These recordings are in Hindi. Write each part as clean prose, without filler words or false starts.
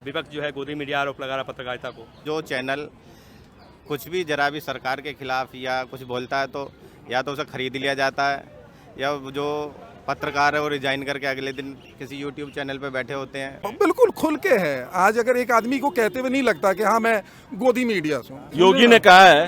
विपक्ष जो है गोदी मीडिया आरोप लगा रहा पत्रकारिता को। जो चैनल कुछ भी जरा भी सरकार के खिलाफ या कुछ बोलता है तो या तो उसे खरीद लिया जाता है या जो पत्रकार है वो रिजाइन करके अगले दिन किसी यूट्यूब चैनल पे बैठे होते हैं। बिल्कुल खुल के है। आज अगर एक आदमी को कहते हुए नहीं लगता कि हाँ मैं गोदी मीडिया से हूं। योगी ने कहा है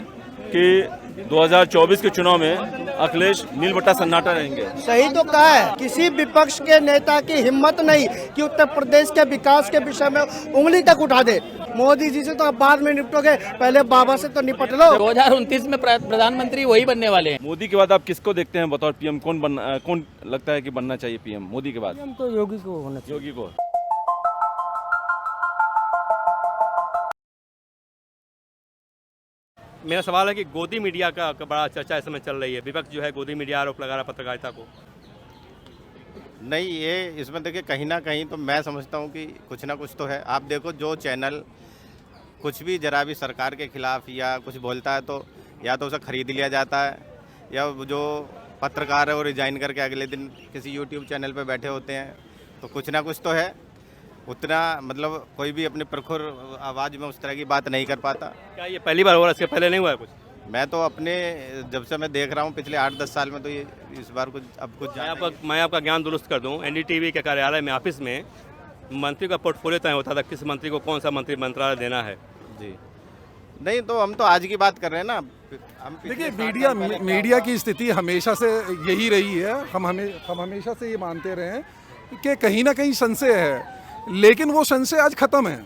कि 2024 के चुनाव में अखिलेश नीलबट्टा सन्नाटा रहेंगे। सही तो कहा है। किसी विपक्ष के नेता की हिम्मत नहीं कि उत्तर प्रदेश के विकास के विषय में उंगली तक उठा दे। मोदी जी से तो आप बाद में निपटोगे, पहले बाबा से तो निपट लो। 2029 में प्रधानमंत्री वही बनने वाले हैं। मोदी के बाद आप किसको देखते हैं बतौर पीएम? कौन लगता है कि बनना चाहिए पीएम मोदी के बाद? हम तो योगी को होना चाहिए। योगी को। मेरा सवाल है कि गोदी मीडिया का बड़ा चर्चा इस समय चल रही है। विपक्ष जो है गोदी मीडिया आरोप लगा रहा पत्रकारिता को। नहीं, ये इसमें देखिए कहीं ना कहीं तो मैं समझता हूँ कि कुछ ना कुछ तो है। आप देखो जो चैनल कुछ भी जरा भी सरकार के खिलाफ या कुछ बोलता है तो या तो उसे खरीद लिया जाता है या जो पत्रकार है वो रिजाइन करके अगले दिन किसी यूट्यूब चैनल पे बैठे होते हैं। तो कुछ ना कुछ तो है। उतना मतलब कोई भी अपने प्रखर आवाज़ में उस तरह की बात नहीं कर पाता। क्या ये पहली बार हो रहा है? इसके पहले नहीं हुआ है कुछ? मैं तो अपने जब से मैं देख रहा हूँ पिछले 8-10 साल में तो ये इस बार कुछ अब कुछ मैं आपका ज्ञान दुरुस्त कर दूं। एनडीटीवी के कार्यालय में ऑफिस में मंत्री का पोर्टफोलियो तय होता था, किस मंत्री को कौन सा मंत्रालय देना है। जी नहीं, तो हम तो आज की बात कर रहे हैं ना। हम देखिए मीडिया की स्थिति हमेशा से यही रही है। हम हमेशा से ये मानते रहे हैं कि कहीं ना कहीं संशय है, लेकिन वो संशय आज खत्म है।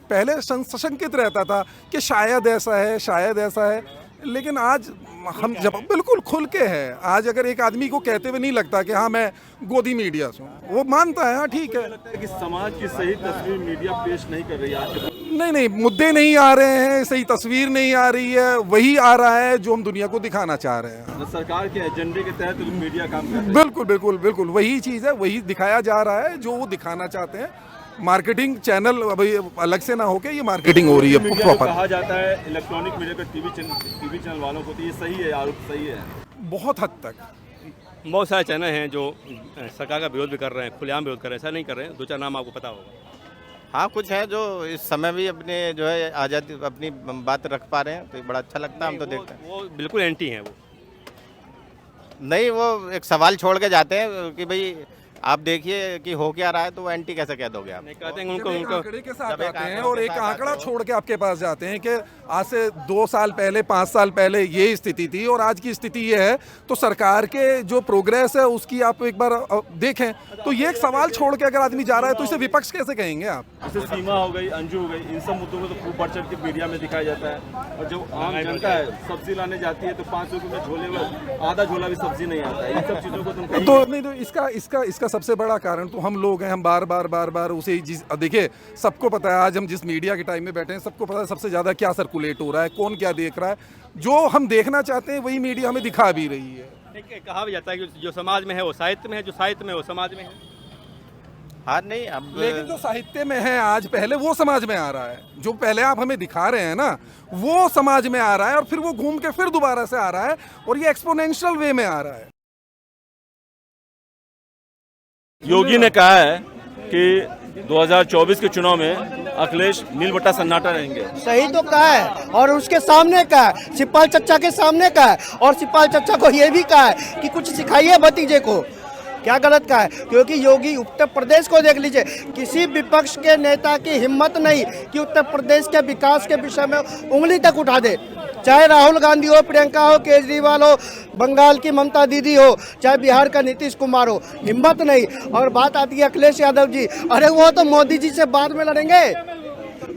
पहले सशंकित रहता था कि शायद ऐसा है, शायद ऐसा है, लेकिन आज हम जब बिल्कुल खुल के है। आज अगर एक आदमी को कहते हुए नहीं लगता कि हाँ मैं गोदी मीडिया से हूं, वो मानता है हाँ ठीक है। लगता है कि समाज की सही तस्वीर मीडिया पेश नहीं कर रही है। नहीं, मुद्दे नहीं आ रहे हैं, सही तस्वीर नहीं आ रही है। वही आ रहा है जो हम दुनिया को दिखाना चाह रहे हैं। सरकार के एजेंडे के तहत मीडिया काम कर रही है। बिल्कुल वही चीज़ है, वही दिखाया जा रहा है जो वो दिखाना चाहते हैं। मार्केटिंग चैनल अभी अलग से ना होके ये मार्केटिंग हो रही है प्रॉपर। कहा जाता है इलेक्ट्रॉनिक मीडिया का टीवी चैनल वालों को, तो ये सही है, आरोप सही है? बहुत हद तक। बहुत सारे चैनल हैं जो सरकार का विरोध भी कर रहे हैं, खुलेआम विरोध कर रहे हैं। ऐसा नहीं कर रहे हैं, 2-4 नाम आपको पता होगा। हाँ, कुछ है जो इस समय भी अपने जो है आज़ादी अपनी बात रख पा रहे हैं, तो बड़ा अच्छा लगता है। हम तो देखते हैं वो बिल्कुल एंटी हैं। वो नहीं, वो एक सवाल छोड़ के जाते हैं कि भाई आप देखिए कि हो क्या रहा है, तो वो एंटी कैसे कह दोगे आप? नहीं कहते हैं उनको आंकड़े के साथ आते हैं और एक आंकड़ा छोड़ के आपके पास जाते हैं कि आज से 2 साल पहले 5 साल पहले ये स्थिति थी और आज की स्थिति ये है। तो सरकार के जो प्रोग्रेस है उसकी आप एक बार देखें। तो ये एक सवाल छोड़ के अगर आदमी जा रहा है तो इसे विपक्ष कैसे कहेंगे आप? जैसे सीमा हो गई, अंजू हो गई, इन सब मुद्दों को तो खूब बढ़ चढ़ के मीडिया में दिखाया जाता है। और जो आम जनता है सब्जी लाने जाती है तो 5 रुपये में झोले में आधा झोला भी सब्जी नहीं आता है। इन सब चीज़ों को तुम तो नहीं, तो इसका सबसे बड़ा कारण तो हम लोग हैं। हम बार बार उसे देखिए, सबको पता है आज हम जिस मीडिया के टाइम में बैठे हैं, सबको पता है सबसे ज़्यादा क्या सर्कुलेट हो रहा है, कौन क्या देख रहा है। जो हम देखना चाहते हैं वही मीडिया हमें दिखा भी रही है। कहा भी जाता है कि जो समाज में है वो साहित्य में है, जो साहित्य में है वो समाज में है। हाँ नहीं, अब लेकिन जो साहित्य में है आज पहले वो समाज में आ रहा है। जो पहले आप हमें दिखा रहे हैं ना, वो समाज में आ रहा है और फिर वो घूम के फिर दोबारा से आ रहा है और ये एक्सपोनेंशियल वे में आ रहा है। योगी ने कहा है कि 2024 के चुनाव में अखिलेश नीलबट्टा सन्नाटा रहेंगे। सही तो कहा है। और उसके सामने का है, शिवपाल चच्चा के सामने का है। और शिवपाल चच्चा को ये भी कहा है कि कुछ सिखाइए भतीजे को। क्या गलत कहा है? क्योंकि योगी उत्तर प्रदेश को देख लीजिए, किसी विपक्ष के नेता की हिम्मत नहीं कि उत्तर प्रदेश के विकास के विषय में उंगली तक उठा दे। चाहे राहुल गांधी हो, प्रियंका हो, केजरीवाल हो, बंगाल की ममता दीदी हो, चाहे बिहार का नीतीश कुमार हो, हिम्मत नहीं। और बात आती है अखिलेश यादव जी, अरे वो तो मोदी जी से बाद में लड़ेंगे।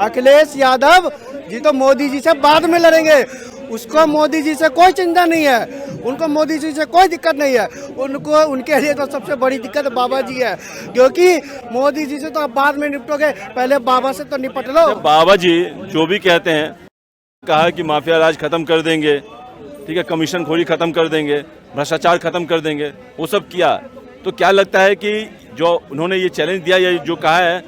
अखिलेश यादव जी तो मोदी जी से बाद में लड़ेंगे। उसको मोदी जी से कोई चिंता नहीं है, उनको मोदी जी से कोई दिक्कत नहीं है। उनको उनके लिए तो सबसे बड़ी दिक्कत बाबा जी है, क्योंकि मोदी जी से तो आप बाद में निपटोगे, पहले बाबा से तो निपट लो। बाबा जी जो भी कहते हैं, कहा कि माफिया राज खत्म कर देंगे, ठीक है, कमीशन खोरी खत्म कर देंगे, भ्रष्टाचार खत्म कर देंगे, वो सब किया। तो क्या लगता है कि जो उन्होंने ये चैलेंज दिया या जो कहा है,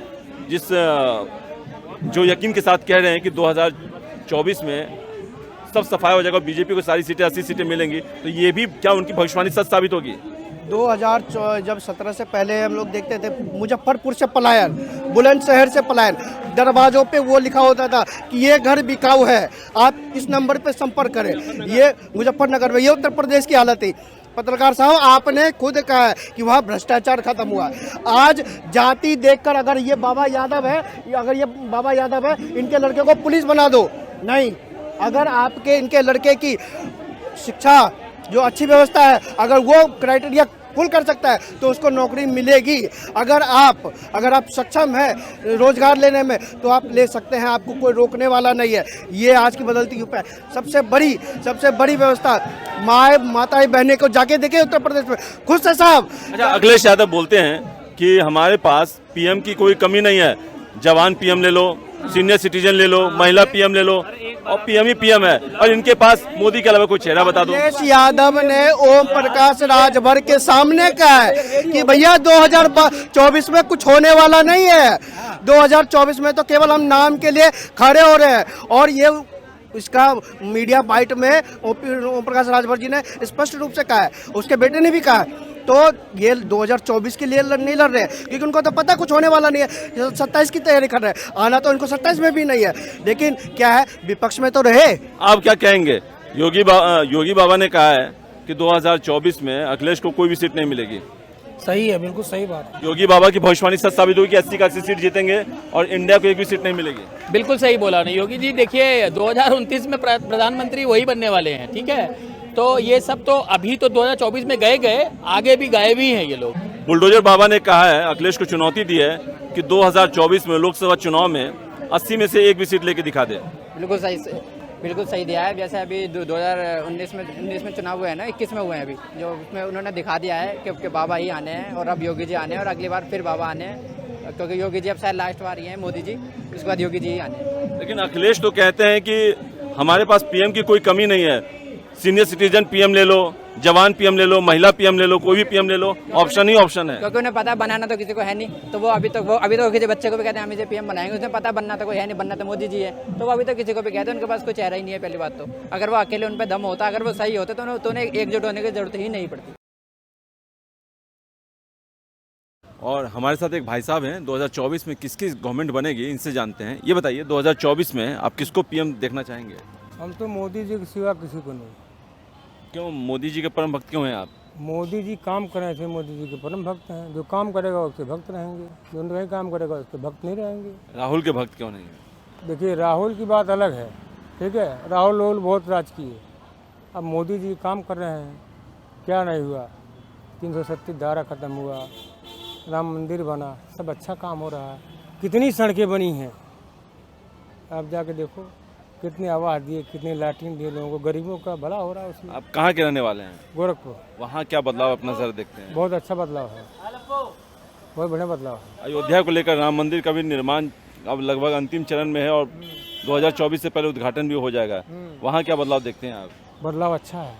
जो यकीन के साथ कह रहे हैं कि 2024 में सब सफाई हो जाएगा, बीजेपी को सारी सीटें 80 सीटें मिलेंगी, तो ये भी क्या उनकी भविष्यवाणी सच साबित होगी? जब 17 से पहले हम लोग देखते थे मुजफ्फरपुर से पलायन, बुलंदशहर से पलायन, दरवाजों पे वो लिखा होता था कि ये घर बिकाऊ है, आप इस नंबर पे संपर्क करें। ये मुजफ्फरनगर में, ये उत्तर प्रदेश की हालत थी। पत्रकार साहब, आपने खुद कहा है कि वहाँ भ्रष्टाचार खत्म हुआ। आज जाति देखकर अगर ये बाबा यादव है, इनके लड़के को पुलिस बना दो, नहीं। अगर आपके इनके लड़के की शिक्षा जो अच्छी व्यवस्था है, अगर वो क्राइटेरिया फुल कर सकता है तो उसको नौकरी मिलेगी। अगर आप सक्षम है रोजगार लेने में तो आप ले सकते हैं, आपको कोई रोकने वाला नहीं है। ये आज की बदलती युग है। सबसे बड़ी व्यवस्था, माताएं बहनें को जाके देखे उत्तर प्रदेश में, खुश है साहब। अच्छा, अखिलेश यादव बोलते हैं कि हमारे पास पीएम की कोई कमी नहीं है, जवान पीएम ले लो, सीनियर सिटीजन ले लो, महिला पीएम ले लो, और पीएम ही पीएम है। और इनके पास मोदी के अलावा कोई चेहरा बता दो। अखिलेश यादव ने ओम प्रकाश राजभर के सामने कहा है कि भैया 2024 में कुछ होने वाला नहीं है। 2024 में तो केवल हम नाम के लिए खड़े हो रहे हैं। और ये इसका मीडिया बाइट में ओम प्रकाश राजभर जी ने स्पष्ट रूप से कहा है, उसके बेटे ने भी कहा है। तो ये 2024 के लिए नहीं लड़ रहे हैं, क्योंकि उनको तो पता कुछ होने वाला नहीं है। 27 की तैयारी कर रहे हैं, आना तो इनको 27 में भी नहीं है। लेकिन क्या है, विपक्ष में तो रहे। आप क्या कहेंगे? योगी बाबा ने कहा है कि 2024 में अखिलेश को कोई भी सीट नहीं मिलेगी। सही है, बिल्कुल सही बात। योगी बाबा की भविष्यवाणी सच साबित हुई कि 80 का 80 सीट जीतेंगे और इंडिया को एक भी सीट नहीं मिलेगी। बिल्कुल सही बोला नहीं योगी जी। देखिए 2029 में प्रधानमंत्री वही बनने वाले हैं, ठीक है। तो ये सब तो अभी तो 2024 में गए, आगे भी गए भी हैं ये लोग। बुलडोजर बाबा ने कहा है, अखिलेश को चुनौती दी है कि 2024 में लोकसभा चुनाव में 80 में से एक भी सीट लेके दिखा दे। बिल्कुल सही दिया है। जैसे अभी 2019 में चुनाव हुए हैं ना, 21 में हुए हैं अभी, जो उसमें उन्होंने दिखा दिया है कि बाबा ही आने हैं और अब योगी जी आने हैं और अगली बार फिर बाबा आने हैं, क्योंकि योगी जी अब शायद लास्ट बार ही हैं, मोदी जी, उसके बाद योगी जी ही आने हैं। लेकिन अखिलेश तो कहते हैं कि हमारे पास पीएम की कोई कमी नहीं है, सीनियर सिटीजन पीएम ले लो, जवान पीएम ले लो, महिला पीएम ले लो, कोई भी पीएम ले लो, ऑप्शन ही ऑप्शन है। क्योंकि उन्हें पता बनाना तो किसी को है नहीं, तो वो अभी तो किसी बच्चे को भी कहते हैं हम इसे पीएम बनाएंगे, उन्हें पता बनना तो कोई है नहीं, बनना तो मोदी जी है, तो वो अभी तो किसी को भी कहते हैं, उनके पास कोई चेहरा ही नहीं है। पहली बात तो अगर वो अकेले उन पर दम होता, अगर वो सही होते तो उन्हें एकजुट होने की जरूरत ही नहीं पड़ती। और हमारे साथ एक भाई साहब हैं, 2024 में किसकी गवर्नमेंट बनेगी इनसे जानते हैं। ये बताइए 2024 में आप किसको पीएम देखना चाहेंगे? हम तो मोदी जी के सिवा किसी को नहीं। क्यों मोदी जी के परम भक्त क्यों हैं आप? मोदी जी काम करे थे, मोदी जी के परम भक्त हैं। जो काम करेगा उसके भक्त रहेंगे, जो नहीं काम करेगा उसके भक्त नहीं रहेंगे। राहुल के भक्त क्यों नहीं है? देखिए राहुल की बात अलग है, ठीक है, राहुल बहुत राजकीय है। अब मोदी जी काम कर रहे हैं, क्या नहीं हुआ? 337 धारा खत्म हुआ, राम मंदिर बना, सब अच्छा काम हो रहा है। कितनी सड़कें बनी हैं, आप जाके देखो, कितनी आवाज़ दिए, कितनी लाइटिंग दिए लोगों को, गरीबों का भला हो रहा है उसमें। आप कहाँ के रहने वाले हैं? गोरखपुर। वहाँ क्या बदलाव अपना नजर देखते हैं? बहुत अच्छा बदलाव है, बहुत बढ़िया बदलाव है। अयोध्या को लेकर राम मंदिर का भी निर्माण अब लगभग अंतिम चरण में है और 2024 से पहले उद्घाटन भी हो जाएगा। वहाँ क्या बदलाव देखते हैं आप? बदलाव अच्छा है,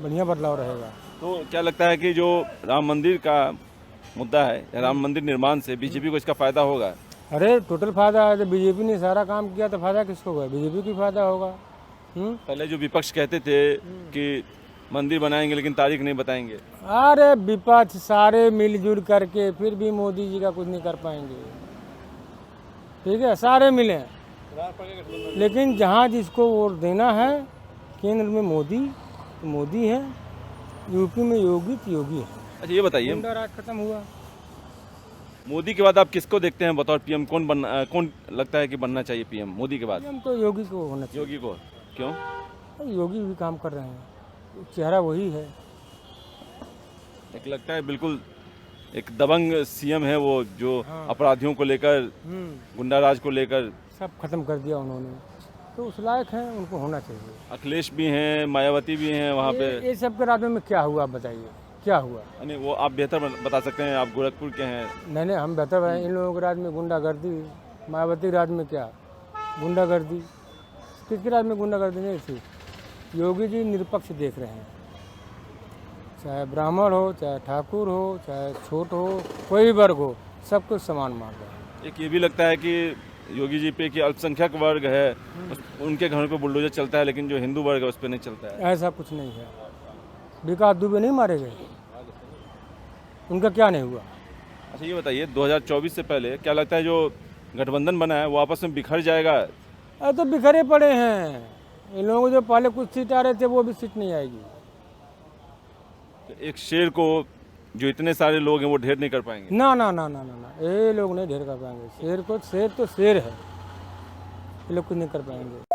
बढ़िया बदलाव रहेगा। तो क्या लगता है कि जो राम मंदिर का मुद्दा है, राम मंदिर निर्माण से बीजेपी को इसका फायदा होगा? अरे टोटल फायदा है। जब बीजेपी ने सारा काम किया तो फायदा किसको होगा? बीजेपी को फायदा होगा। पहले जो विपक्ष कहते थे कि मंदिर बनाएंगे लेकिन तारीख नहीं बताएंगे। अरे विपक्ष सारे मिलजुल करके फिर भी मोदी जी का कुछ नहीं कर पाएंगे, ठीक है, सारे मिले, लेकिन जहाँ जिसको वोट देना है, केंद्र में मोदी तो मोदी है, यूपी में योगी तो योगी है। अच्छा ये बताइए, गुंडा राज खत्म हुआ। मोदी के बाद आप किसको देखते हैं बतौर पीएम? कौन लगता है कि बनना चाहिए पीएम मोदी के बाद? हम तो योगी को होना चाहिए। योगी को क्यों? योगी भी काम कर रहे हैं, चेहरा वही है। एक लगता है बिल्कुल एक दबंग सीएम है वो, जो अपराधियों को लेकर, गुंडा राज को लेकर सब खत्म कर दिया उन्होंने, तो उस लायक हैं, उनको होना चाहिए। अखिलेश भी हैं, मायावती भी हैं वहाँ पे। ये सब के राज्य में क्या हुआ, आप बताइए क्या हुआ? यानी वो आप बेहतर बता सकते हैं, आप गोरखपुर के हैं। नहीं हम बेहतर बताएं। इन लोगों के राज्य में गुंडागर्दी, मायावती राज्य में क्या गुंडागर्दी, किसके राज्य में गुंडागर्दी नहीं थी? योगी जी निरपक्ष देख रहे हैं, चाहे ब्राह्मण हो, चाहे ठाकुर हो, चाहे छोट हो, कोई भी वर्ग हो, सब कुछ समान मान रहे हैं। एक ये भी लगता है कि योगी जी पे कि अल्पसंख्यक वर्ग है, उनके घरों पे बुलडोजर चलता है, लेकिन जो हिंदू वर्ग है उस पर नहीं चलता है। ऐसा कुछ नहीं है। विकास दुबे नहीं मारे गए, उनका क्या नहीं हुआ। अच्छा ये बताइए 2024 से पहले क्या लगता है जो गठबंधन बना है वो आपस में बिखर जाएगा? अरे तो बिखरे पड़े हैं इन लोगों को, जो पहले कुछ सीट आ रहे थे वो भी सीट नहीं आएगी। एक शेर को जो इतने सारे लोग हैं वो ढेर नहीं कर पाएंगे? ना ना ना ना ना ना, ये लोग नहीं ढेर कर पाएंगे। शेर को, शेर तो शेर है, ये लोग कुछ नहीं कर पाएंगे।